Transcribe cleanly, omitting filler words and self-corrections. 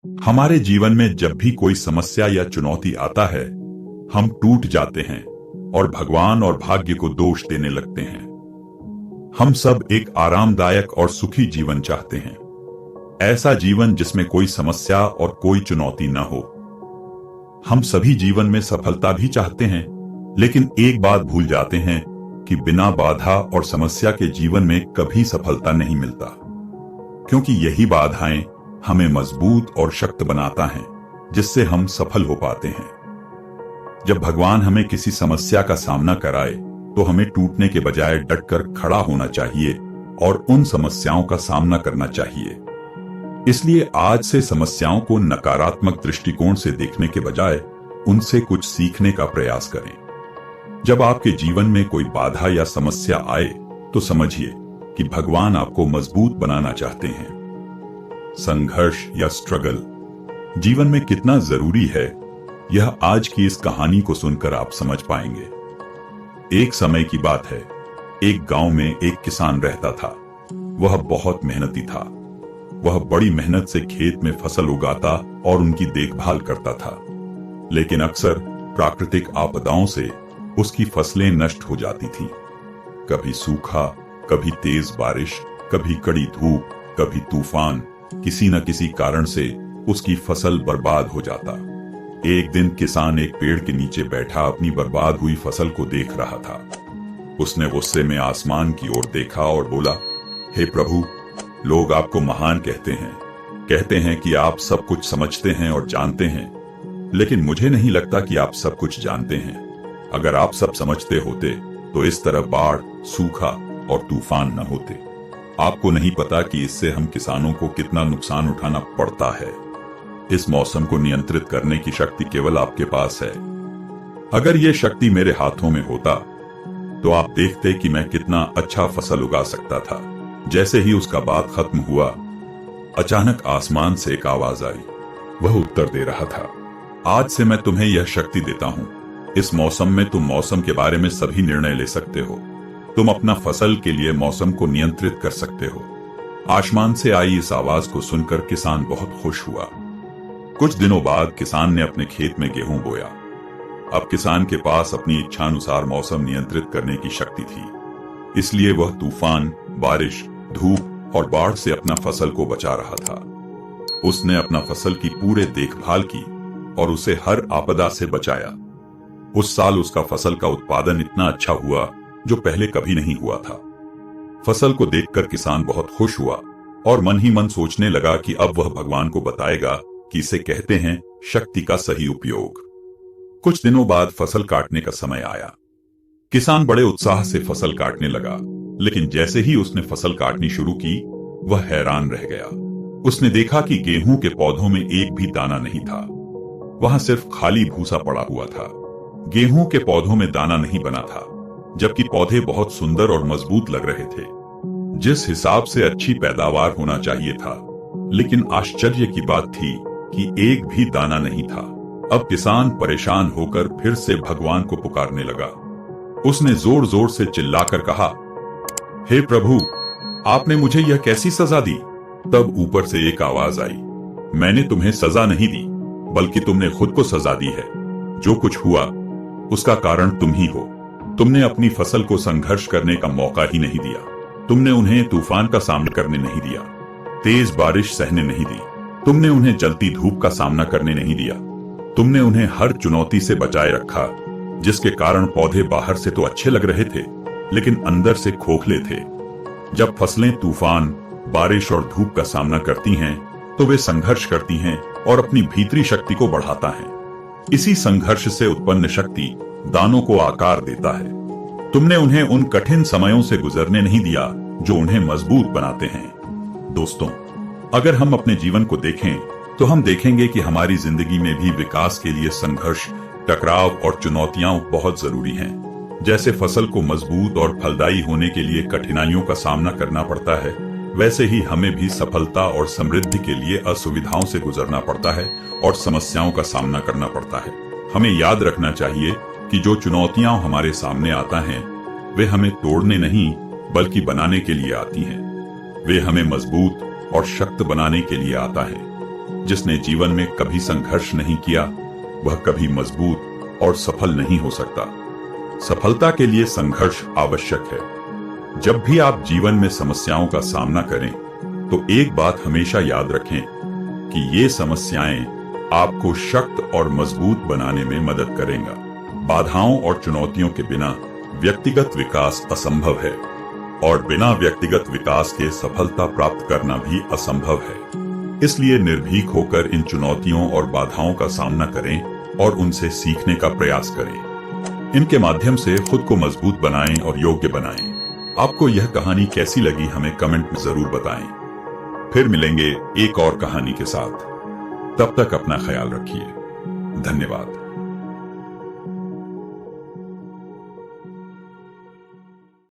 हमारे जीवन में जब भी कोई समस्या या चुनौती आता है, हम टूट जाते हैं और भगवान और भाग्य को दोष देने लगते हैं। हम सब एक आरामदायक और सुखी जीवन चाहते हैं, ऐसा जीवन जिसमें कोई समस्या और कोई चुनौती न हो। हम सभी जीवन में सफलता भी चाहते हैं, लेकिन एक बात भूल जाते हैं कि बिना बाधा और समस्या के जीवन में कभी सफलता नहीं मिलता, क्योंकि यही बाधाएं हमें मजबूत और शक्त बनाता है, जिससे हम सफल हो पाते हैं। जब भगवान हमें किसी समस्या का सामना कराए, तो हमें टूटने के बजाय डटकर खड़ा होना चाहिए और उन समस्याओं का सामना करना चाहिए। इसलिए आज से समस्याओं को नकारात्मक दृष्टिकोण से देखने के बजाय उनसे कुछ सीखने का प्रयास करें। जब आपके जीवन में कोई बाधा या समस्या आए, तो समझिए कि भगवान आपको मजबूत बनाना चाहते हैं। संघर्ष या स्ट्रगल जीवन में कितना जरूरी है, यह आज की इस कहानी को सुनकर आप समझ पाएंगे। एक समय की बात है, एक गांव में एक किसान रहता था। वह बहुत मेहनती था। वह बड़ी मेहनत से खेत में फसल उगाता और उनकी देखभाल करता था, लेकिन अक्सर प्राकृतिक आपदाओं से उसकी फसलें नष्ट हो जाती थीं। कभी सूखा, कभी तेज बारिश, कभी कड़ी धूप, कभी तूफान, किसी न किसी कारण से उसकी फसल बर्बाद हो जाता। एक दिन किसान एक पेड़ के नीचे बैठा अपनी बर्बाद हुई फसल को देख रहा था। उसने गुस्से में आसमान की ओर देखा और बोला, हे प्रभु, लोग आपको महान कहते हैं कि आप सब कुछ समझते हैं और जानते हैं, लेकिन मुझे नहीं लगता कि आप सब कुछ जानते हैं। अगर आप सब समझते होते तो इस तरह बाढ़, सूखा और तूफान न होते। आपको नहीं पता कि इससे हम किसानों को कितना नुकसान उठाना पड़ता है। इस मौसम को नियंत्रित करने की शक्ति केवल आपके पास है। अगर ये शक्ति मेरे हाथों में होता, तो आप देखते कि मैं कितना अच्छा फसल उगा सकता था। जैसे ही उसका बात खत्म हुआ, अचानक आसमान से एक आवाज आई। वह उत्तर दे रहा था, आज से मैं तुम्हें यह शक्ति देता हूँ। इस मौसम में तुम मौसम के बारे में सभी निर्णय ले सकते हो। तुम अपना फसल के लिए मौसम को नियंत्रित कर सकते हो। आसमान से आई इस आवाज को सुनकर किसान बहुत खुश हुआ। कुछ दिनों बाद किसान ने अपने खेत में गेहूं बोया। अब किसान के पास अपनी इच्छानुसार मौसम नियंत्रित करने की शक्ति थी, इसलिए वह तूफान, बारिश, धूप और बाढ़ से अपना फसल को बचा रहा था। उसने अपना फसल की पूरे देखभाल की और उसे हर आपदा से बचाया। उस साल उसका फसल का उत्पादन इतना अच्छा हुआ जो पहले कभी नहीं हुआ था। फसल को देखकर किसान बहुत खुश हुआ और मन ही मन सोचने लगा कि अब वह भगवान को बताएगा कि इसे कहते हैं शक्ति का सही उपयोग। कुछ दिनों बाद फसल काटने का समय आया। किसान बड़े उत्साह से फसल काटने लगा, लेकिन जैसे ही उसने फसल काटनी शुरू की, वह हैरान रह गया। उसने देखा कि गेहूं के पौधों में एक भी दाना नहीं था। वहां सिर्फ खाली भूसा पड़ा हुआ था। गेहूं के पौधों में दाना नहीं बना था, जबकि पौधे बहुत सुंदर और मजबूत लग रहे थे, जिस हिसाब से अच्छी पैदावार होना चाहिए था। लेकिन आश्चर्य की बात थी कि एक भी दाना नहीं था। अब किसान परेशान होकर फिर से भगवान को पुकारने लगा। उसने जोर जोर से चिल्लाकर कहा, हे प्रभु, आपने मुझे यह कैसी सजा दी? तब ऊपर से एक आवाज आई, मैंने तुम्हें सजा नहीं दी, बल्कि तुमने खुद को सजा दी है। जो कुछ हुआ उसका कारण तुम ही हो। तुमने अपनी फसल को संघर्ष करने का मौका ही नहीं दिया। तुमने उन्हें तूफान का सामना करने नहीं दिया, तेज बारिश सहने नहीं दी। तुमने उन्हें जलती धूप का सामना करने नहीं दिया। तुमने उन्हें हर चुनौती से बचाए रखा, जिसके कारण पौधे बाहर से तो अच्छे लग रहे थे, लेकिन अंदर से खोखले थे। जब फसलें तूफान, बारिश और धूप का सामना करती हैं, तो वे संघर्ष करती हैं और अपनी भीतरी शक्ति को बढ़ाता है। इसी संघर्ष से उत्पन्न शक्ति दानों को आकार देता है। तुमने उन्हें उन कठिन समयों से गुजरने नहीं दिया जो उन्हें मजबूत बनाते हैं। दोस्तों, अगर हम अपने जीवन को देखें, तो हम देखेंगे कि हमारी जिंदगी में भी विकास के लिए संघर्ष, टकराव और चुनौतियां बहुत जरूरी हैं। जैसे फसल को मजबूत और फलदायी होने के लिए कठिनाइयों का सामना करना पड़ता है, वैसे ही हमें भी सफलता और समृद्धि के लिए असुविधाओं से गुजरना पड़ता है और समस्याओं का सामना करना पड़ता है। हमें याद रखना चाहिए कि जो चुनौतियां हमारे सामने आता हैं, वे हमें तोड़ने नहीं बल्कि बनाने के लिए आती हैं। वे हमें मजबूत और शक्त बनाने के लिए आता है। जिसने जीवन में कभी संघर्ष नहीं किया वह कभी मजबूत और सफल नहीं हो सकता। सफलता के लिए संघर्ष आवश्यक है। जब भी आप जीवन में समस्याओं का सामना करें तो एक बात हमेशा याद रखें कि ये समस्याएं आपको शक्त और मजबूत बनाने में मदद करेंगे। बाधाओं और चुनौतियों के बिना व्यक्तिगत विकास असंभव है और बिना व्यक्तिगत विकास के सफलता प्राप्त करना भी असंभव है। इसलिए निर्भीक होकर इन चुनौतियों और बाधाओं का सामना करें और उनसे सीखने का प्रयास करें। इनके माध्यम से खुद को मजबूत बनाएं और योग्य बनाएं। आपको यह कहानी कैसी लगी हमें कमेंट में जरूर बताएं। फिर मिलेंगे एक और कहानी के साथ। तब तक अपना ख्याल रखिए। धन्यवाद।